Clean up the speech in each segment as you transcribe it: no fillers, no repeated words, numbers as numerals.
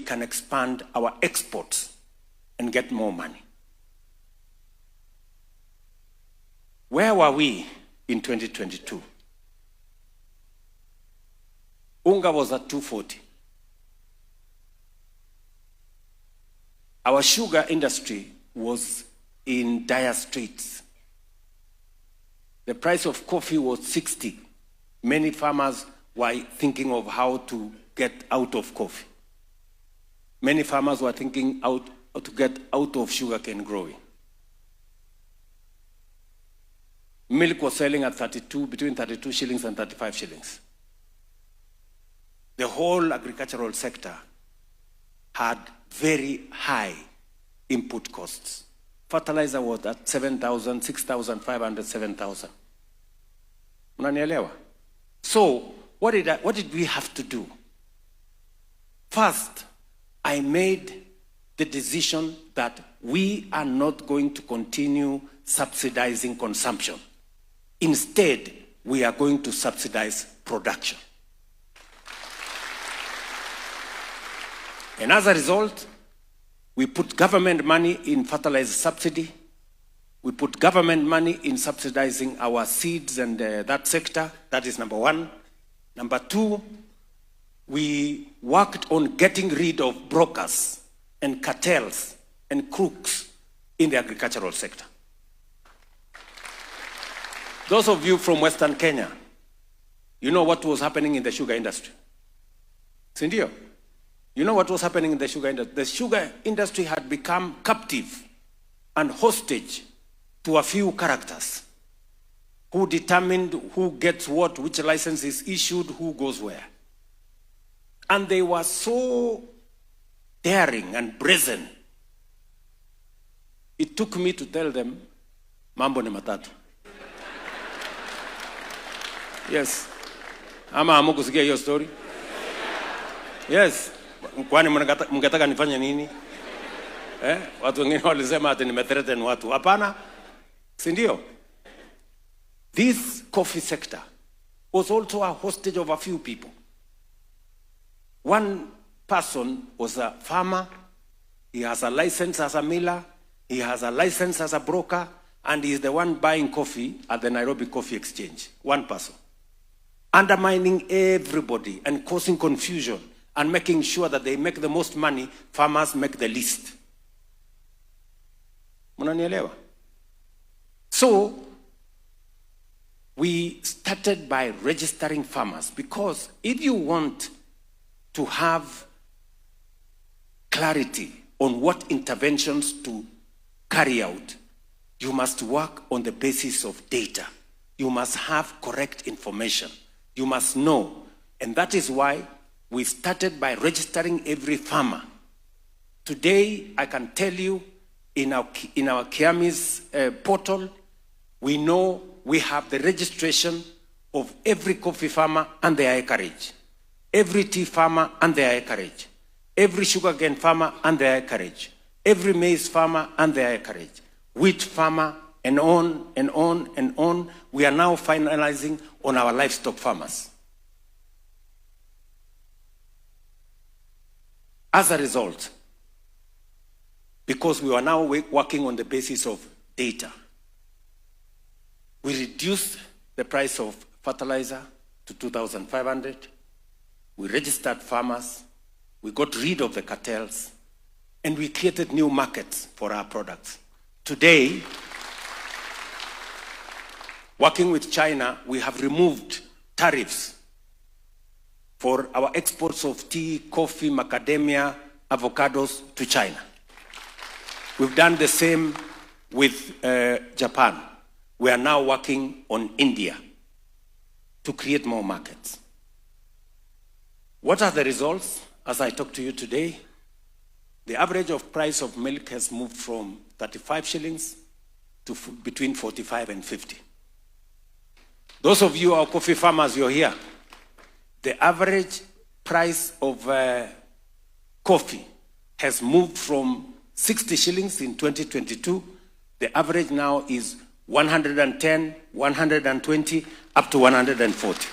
can expand our exports and get more money. Where were we in 2022? Unga was at 240. Our sugar industry was in dire straits. The price of coffee was 60. Many farmers were thinking of how to get out of coffee. Many farmers were thinking how to get out of sugarcane growing. Milk was selling at between 32 shillings and 35 shillings. The whole agricultural sector had very high input costs. Fertilizer was at 7,000, 6,500, 7,000. Unanielewa? So, what did we have to do? First, I made the decision that we are not going to continue subsidizing consumption. Instead, we are going to subsidize production. And as a result, we put government money in fertilizer subsidy. We put government money in subsidizing our seeds and that sector. That is number one. Number two, we worked on getting rid of brokers and cartels and crooks in the agricultural sector. Those of you from Western Kenya, you know what was happening in the sugar industry. Sindio? You know what was happening in the sugar industry? The sugar industry had become captive and hostage to a few characters who determined who gets what, which license is issued, who goes where. And they were so daring and brazen. It took me to tell them, mambo ni matatu. Yes. Ama hamukusikia hiyo story? Yes. Kwani mngetaka nifanye nini? Watu wengine walisema ati nimethreaten watu. Hapana. Si ndio? This coffee sector was also a hostage of a few people. One person was a farmer. He has a license as a miller. He has a license as a broker. And he is the one buying coffee at the Nairobi Coffee Exchange. One person. Undermining everybody and causing confusion and making sure that they make the most money, farmers make the least. Munanielewa? So, we started by registering farmers, because if you want to have clarity on what interventions to carry out, you must work on the basis of data. You must have correct information. You must know. And that is why we started by registering every farmer. Today, I can tell you, in our Kiami's portal, we know we have the registration of every coffee farmer and their acreage, every tea farmer and their acreage, every sugarcane farmer and their acreage, every maize farmer and their acreage, wheat farmer, and on and on and on. We are now finalizing on our livestock farmers. As a result, because we are now working on the basis of data, we reduced the price of fertilizer to 2,500. We registered farmers. We got rid of the cartels. And we created new markets for our products. Today, working with China, we have removed tariffs for our exports of tea, coffee, macadamia, avocados to China. We've done the same with Japan. We are now working on India to create more markets. What are the results? As I talk to you today, the average of price of milk has moved from 35 shillings to between 45 and 50. Those of you who are coffee farmers, you're here. The average price of coffee has moved from 60 shillings in 2022. The average now is 110, 120, up to 140.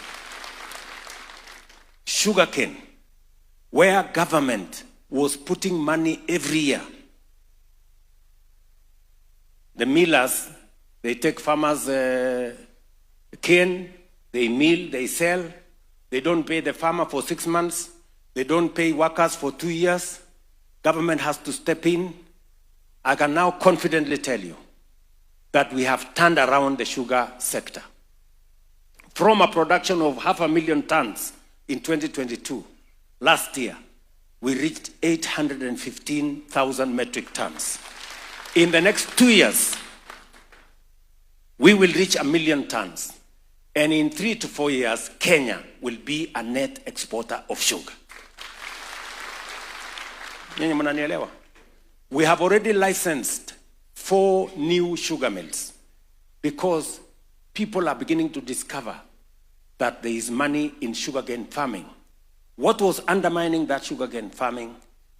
Sugarcane, where government was putting money every year. The millers, they take farmers' cane, they mill, they sell. They don't pay the farmer for 6 months. They don't pay workers for 2 years. Government has to step in. I can now confidently tell you that we have turned around the sugar sector. From a production of 500,000 tons in 2022, last year, we reached 815,000 metric tons. In the next 2 years, we will reach 1 million tons. And in 3 to 4 years, Kenya will be a net exporter of sugar. We have already licensed 4 new sugar mills because people are beginning to discover that there is money in sugarcane farming. What was undermining that sugarcane farming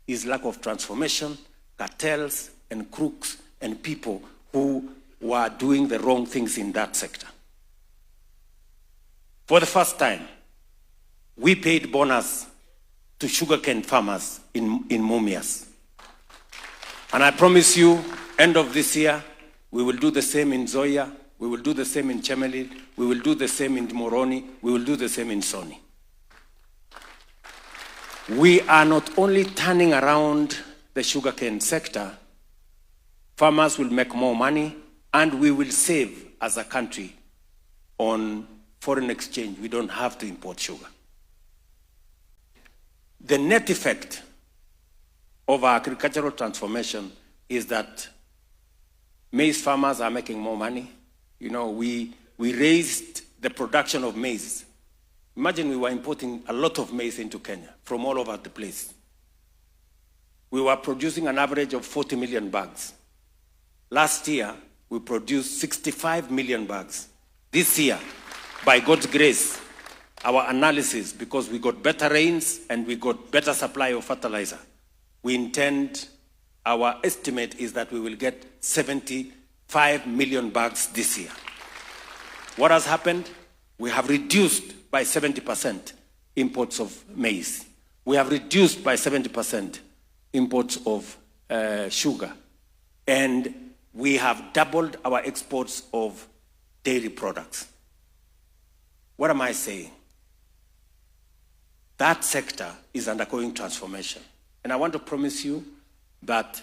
is lack of transformation, cartels, and crooks, and people who were doing the wrong things in that sector. For the first time, we paid bonus to sugarcane farmers in Mumias. And I promise you, end of this year, we will do the same in Zoya, we will do the same in Chemelil, we will do the same in Moroni, we will do the same in Soni. We are not only turning around the sugarcane sector, farmers will make more money, and we will save as a country on foreign exchange. We don't have to import sugar. The net effect of our agricultural transformation is that maize farmers are making more money. You know, we raised the production of maize. Imagine we were importing a lot of maize into Kenya from all over the place. We were producing an average of 40 million bags. Last year, we produced 65 million bags. This year, by God's grace, our analysis, because we got better rains and we got better supply of fertilizer, we intend, our estimate is that we will get 75 million bags this year. What has happened? We have reduced by 70% imports of maize. We have reduced by 70% imports of sugar. And we have doubled our exports of dairy products. What am I saying? That sector is undergoing transformation. And I want to promise you that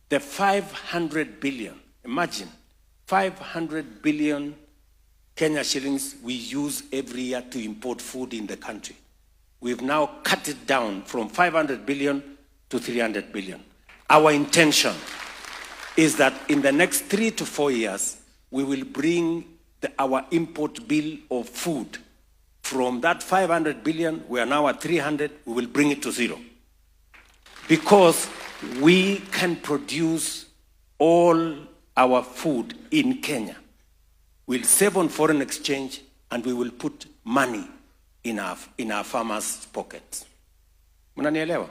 the 500 billion, imagine, 500 billion Kenya shillings we use every year to import food in the country. We've now cut it down from 500 billion to 300 billion. Our intention is that in the next 3 to 4 years, we will bring our import bill of food from that 500 billion, we are now at 300, we will bring it to 0. Because we can produce all our food in Kenya. We'll save on foreign exchange and we will put money in our farmers' pockets. Mnanielewa?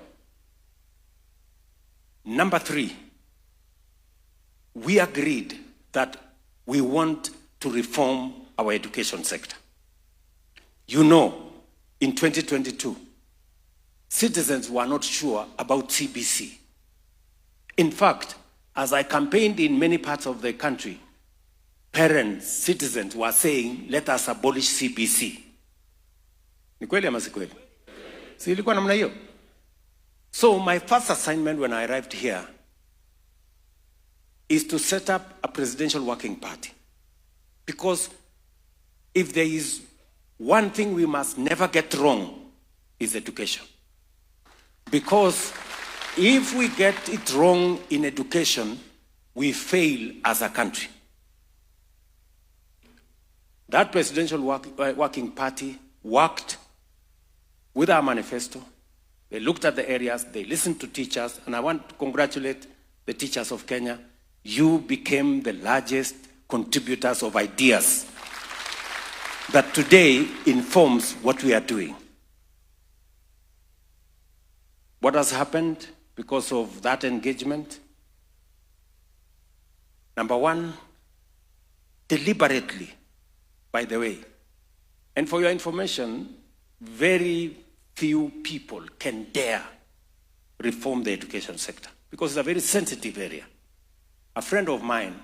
Number 3, we agreed that we want to reform our education sector. You know, in 2022, citizens were not sure about CBC. In fact, as I campaigned in many parts of the country, parents, citizens were saying, let us abolish CBC. Ni kweli ama si kweli? Si ilikuwa namna hiyo? So my first assignment when I arrived here is to set up a presidential working party. Because if there is one thing we must never get wrong, is education. Because if we get it wrong in education, we fail as a country. That presidential working party worked with our manifesto. They looked at the areas, they listened to teachers, and I want to congratulate the teachers of Kenya. You became the largest contributors of ideas that today informs what we are doing. What has happened because of that engagement? Number 1, deliberately, by the way, and for your information, very few people can dare reform the education sector because it's a very sensitive area. A friend of mine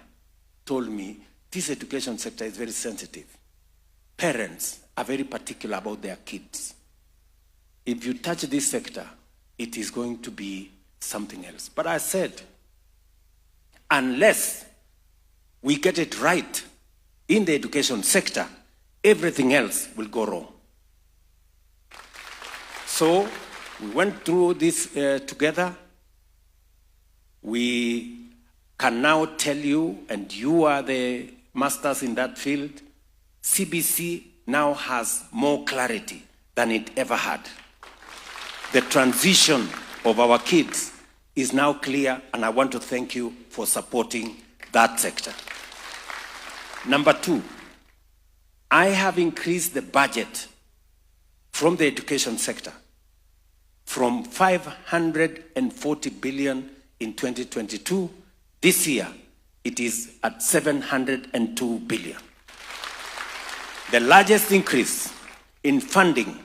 told me this education sector is very sensitive. Parents are very particular about their kids. If you touch this sector, it is going to be something else. But I said, unless we get it right in the education sector, everything else will go wrong. So we went through this together. We can now tell you, and you are the masters in that field, CBC now has more clarity than it ever had. The transition of our kids is now clear, and I want to thank you for supporting that sector. Number two, I have increased the budget from the education sector from 540 billion in 2022. This year, it is at 702 billion. The largest increase in funding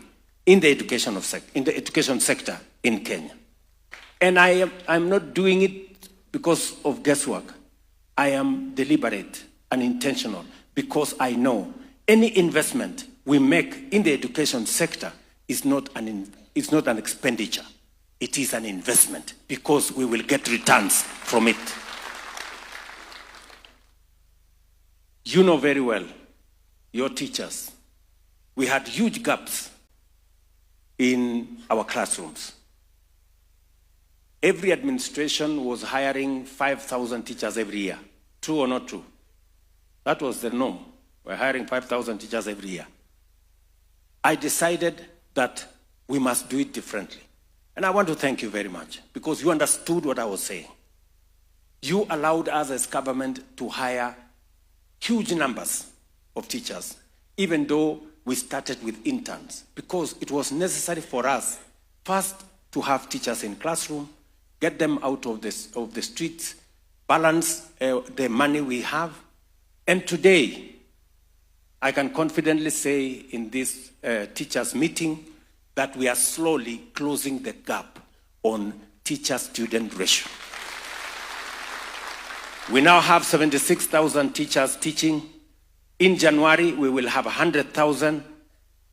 in the education sector in Kenya. And I'm not doing it because of guesswork. I am deliberate and intentional because I know any investment we make in the education sector is not an expenditure. It is an investment because we will get returns from it. You know very well, your teachers, we had huge gaps in our classrooms. Every administration was hiring 5,000 teachers every year. True or not true? That was the norm. We're hiring 5,000 teachers every year. I decided that we must do it differently. And I want to thank you very much because you understood what I was saying. You allowed us as government to hire huge numbers of teachers, even though we started with interns, because it was necessary for us first to have teachers in classroom, get them out of the streets, balance the money we have. And today, I can confidently say in this teachers meeting that we are slowly closing the gap on teacher-student ratio. We now have 76,000 teachers teaching. In January, we will have 100,000.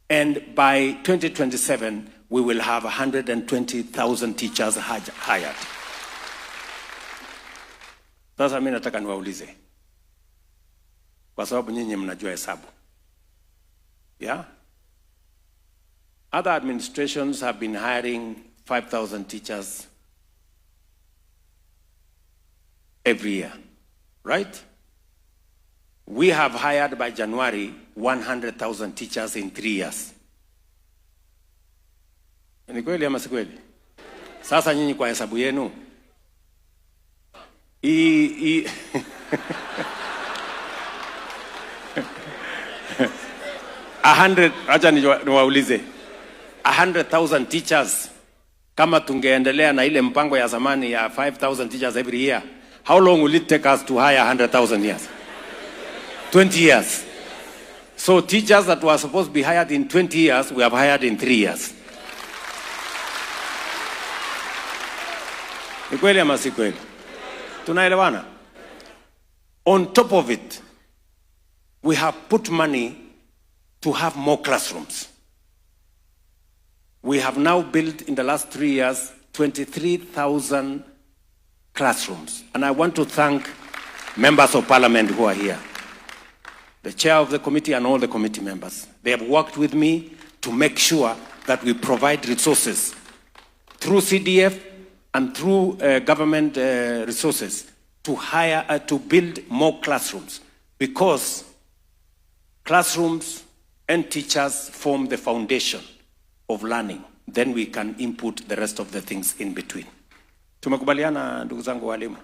And by 2027, we will have 120,000 teachers hired. Sasa mimi nataka niwaulize, kwa sababu nyinyi mnajua hesabu. Yeah? Other administrations have been hiring 5,000 teachers every year, right? We have hired by January 100,000 teachers in 3 years. Ni kweli ama si kweli? Sasa nyinyi kwa hesabu yenu 100, acha niwaulize, 100,000 teachers, kama tungeendelea na ile mpango ya zamani ya 5,000 teachers every year, how long will it take us to hire 100,000 years? 20 years. So teachers that were supposed to be hired in 20 years, we have hired in 3 years. Ni kweli ama si kweli? Tunaelewana? On top of it, we have put money to have more classrooms. We have now built in the last 3 years 23,000 classrooms. And I want to thank members of parliament who are here, the chair of the committee and all the committee members. They have worked with me to make sure that we provide resources through CDF and through government resources to hire, to build more classrooms, because classrooms and teachers form the foundation of learning. Then we can input the rest of the things in between. Tumekubaliana ndugu zangu walimu?